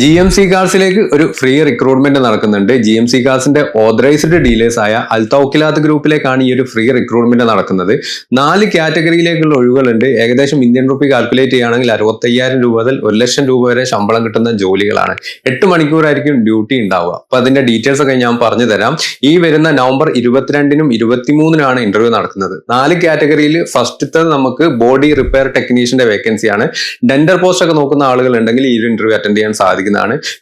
GMC കാർസിലേക്ക് ഒരു free recruitment നടക്കുന്നുണ്ട്. GMC കാർസിന്റെ authorised dealers ആയ അൽതൗക്കിലാത്ത് ഗ്രൂപ്പിലേക്കാണ് ഈ ഒരു ഫ്രീ റിക്രൂട്ട്മെന്റ് നടക്കുന്നത്. 4 കാറ്റഗറിയിലേക്കുള്ള ഒഴിവുകളുണ്ട്. ഏകദേശം ഇന്ത്യൻ റുപ്പി കാൽക്കുലേറ്റ് ചെയ്യുകയാണെങ്കിൽ 65,000 രൂപ മുതൽ 1,00,000 രൂപ വരെ ശമ്പളം കിട്ടുന്ന ജോലികളാണ്. 8 മണിക്കൂറായിരിക്കും ഡ്യൂട്ടി ഉണ്ടാവുക. അപ്പൊ അതിന്റെ ഡീറ്റെയിൽസ് ഒക്കെ ഞാൻ പറഞ്ഞു തരാം. ഈ വരുന്ന നവംബർ 22-നും 23-നും ഇന്റർവ്യൂ നടക്കുന്നത്. 4 കാറ്റഗറിയിൽ ഫസ്റ്റത്തെ നമുക്ക് ബോഡി റിപ്പയർ ടെക്നീഷ്യന്റെ വേക്കൻസിയാണ്. ഡെന്റർ പോസ്റ്റ് ഒക്കെ നോക്കുന്ന ആളുകൾ ഉണ്ടെങ്കിൽ ഈ ഒരു ഇന്റർവ്യൂ അറ്റൻഡ് ചെയ്യാൻ സാധിക്കും.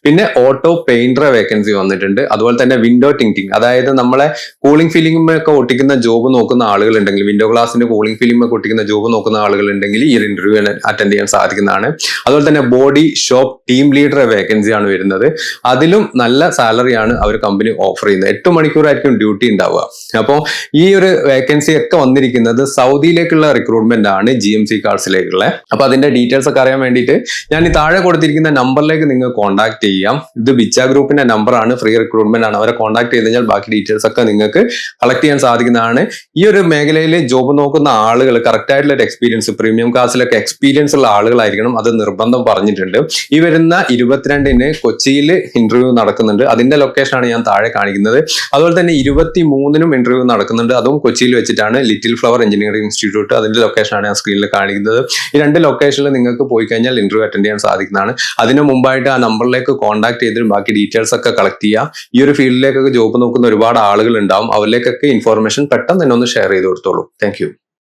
പിന്നെ ഓട്ടോ പെയിന്റർ വേക്കൻസി വന്നിട്ടുണ്ട്. അതുപോലെ തന്നെ വിൻഡോ ടിങ്കിങ്, അതായത് നമ്മളെ കൂളിംഗ് ഫിലിം ഒക്കെ ഒട്ടിക്കുന്ന ജോബ് നോക്കുന്ന ആളുകൾ ഉണ്ടെങ്കിൽ, വിൻഡോ ഗ്ലാസിന്റെ കൂളിംഗ് ഫിലിം ഒക്കെ ഒട്ടിക്കുന്ന ജോബ് നോക്കുന്ന ആളുകൾ ഉണ്ടെങ്കിൽ ഈ ഒരു ഇന്റർവ്യൂ അറ്റൻഡ് ചെയ്യാൻ സാധിക്കുന്നതാണ്. അതുപോലെ തന്നെ body shop team leader vacancy ആണ് വരുന്നത്. അതിലും നല്ല സാലറിയാണ് അവർ കമ്പനി ഓഫർ ചെയ്യുന്നത്. 8 മണിക്കൂറായിരിക്കും ഡ്യൂട്ടി ഉണ്ടാവുക. അപ്പോൾ ഈ ഒരു വേക്കൻസി ഒക്കെ വന്നിരിക്കുന്നത് സൗദിയിലേക്കുള്ള റിക്രൂട്ട്മെന്റ് ആണ്, GMC കാർസിലേക്കുള്ള. അപ്പൊ അതിന്റെ ഡീറ്റെയിൽസ് ഒക്കെ അറിയാൻ വേണ്ടിയിട്ട് ഞാൻ ഈ താഴെ കൊടുത്തിരിക്കുന്ന നമ്പറിലേക്ക് നിങ്ങൾ കോൺടാക്ട് ചെയ്യാം. ഇത് ബിച്ച ഗ്രൂപ്പിന്റെ നമ്പറാണ്, ഫ്രീ റിക്രൂട്ട്മെന്റ് ആണ്. അവരെ കോൺടാക്ട് ചെയ്ത് കഴിഞ്ഞാൽ ബാക്കി ഡീറ്റെയിൽസ് ഒക്കെ നിങ്ങൾക്ക് കളക്ട് ചെയ്യാൻ സാധിക്കുന്നതാണ്. ഈ ഒരു മേഖലയിൽ ജോബ് നോക്കുന്ന ആളുകൾ കറക്റ്റ് ആയിട്ടുള്ള ഒരു എക്സ്പീരിയൻസ്, പ്രീമിയം ക്ലാസ്സിലൊക്കെ എക്സ്പീരിയൻസ് ഉള്ള ആളുകളായിരിക്കണം. അത് നിർബന്ധം പറഞ്ഞിട്ടുണ്ട്. ഈ വരുന്ന 22-ന് കൊച്ചിയിൽ ഇന്റർവ്യൂ നടക്കുന്നുണ്ട്. അതിന്റെ ലൊക്കേഷനാണ് ഞാൻ താഴെ കാണിക്കുന്നത്. അതുപോലെ തന്നെ 23-നും ഇന്റർവ്യൂ നടക്കുന്നുണ്ട്. അതും കൊച്ചിയിൽ വെച്ചിട്ടാണ്, ലിറ്റിൽ ഫ്ലവർ എഞ്ചിനീയറിംഗ് ഇൻസ്റ്റിറ്റ്യൂട്ട്. അതിന്റെ ലൊക്കേഷനാണ് ഞാൻ സ്ക്രീനിൽ കാണിക്കുന്നത്. ഈ 2 ലൊക്കേഷനിൽ നിങ്ങൾക്ക് പോയി കഴിഞ്ഞാൽ ഇന്റർവ്യൂ അറ്റൻഡ് ചെയ്യാൻ സാധിക്കുന്നതാണ്. അതിന് മുമ്പായിട്ട് ആ നമ്പറിലേക്ക് കോൺടാക്ട് ചെയ്തിട്ട് ബാക്കി ഡീറ്റെയിൽസ് ഒക്കെ കളക്ട് ചെയ്യുക. ഈ ഒരു ഫീൽഡിലേക്കൊക്കെ ജോബ് നോക്കുന്ന ഒരുപാട് ആളുകൾ ഉണ്ടാവും. അവരിലേക്കൊക്കെ ഇൻഫോർമേഷൻ പെട്ടെന്ന് തന്നെ ഒന്ന് ഷെയർ ചെയ്ത് കൊടുത്തോളൂ. താങ്ക്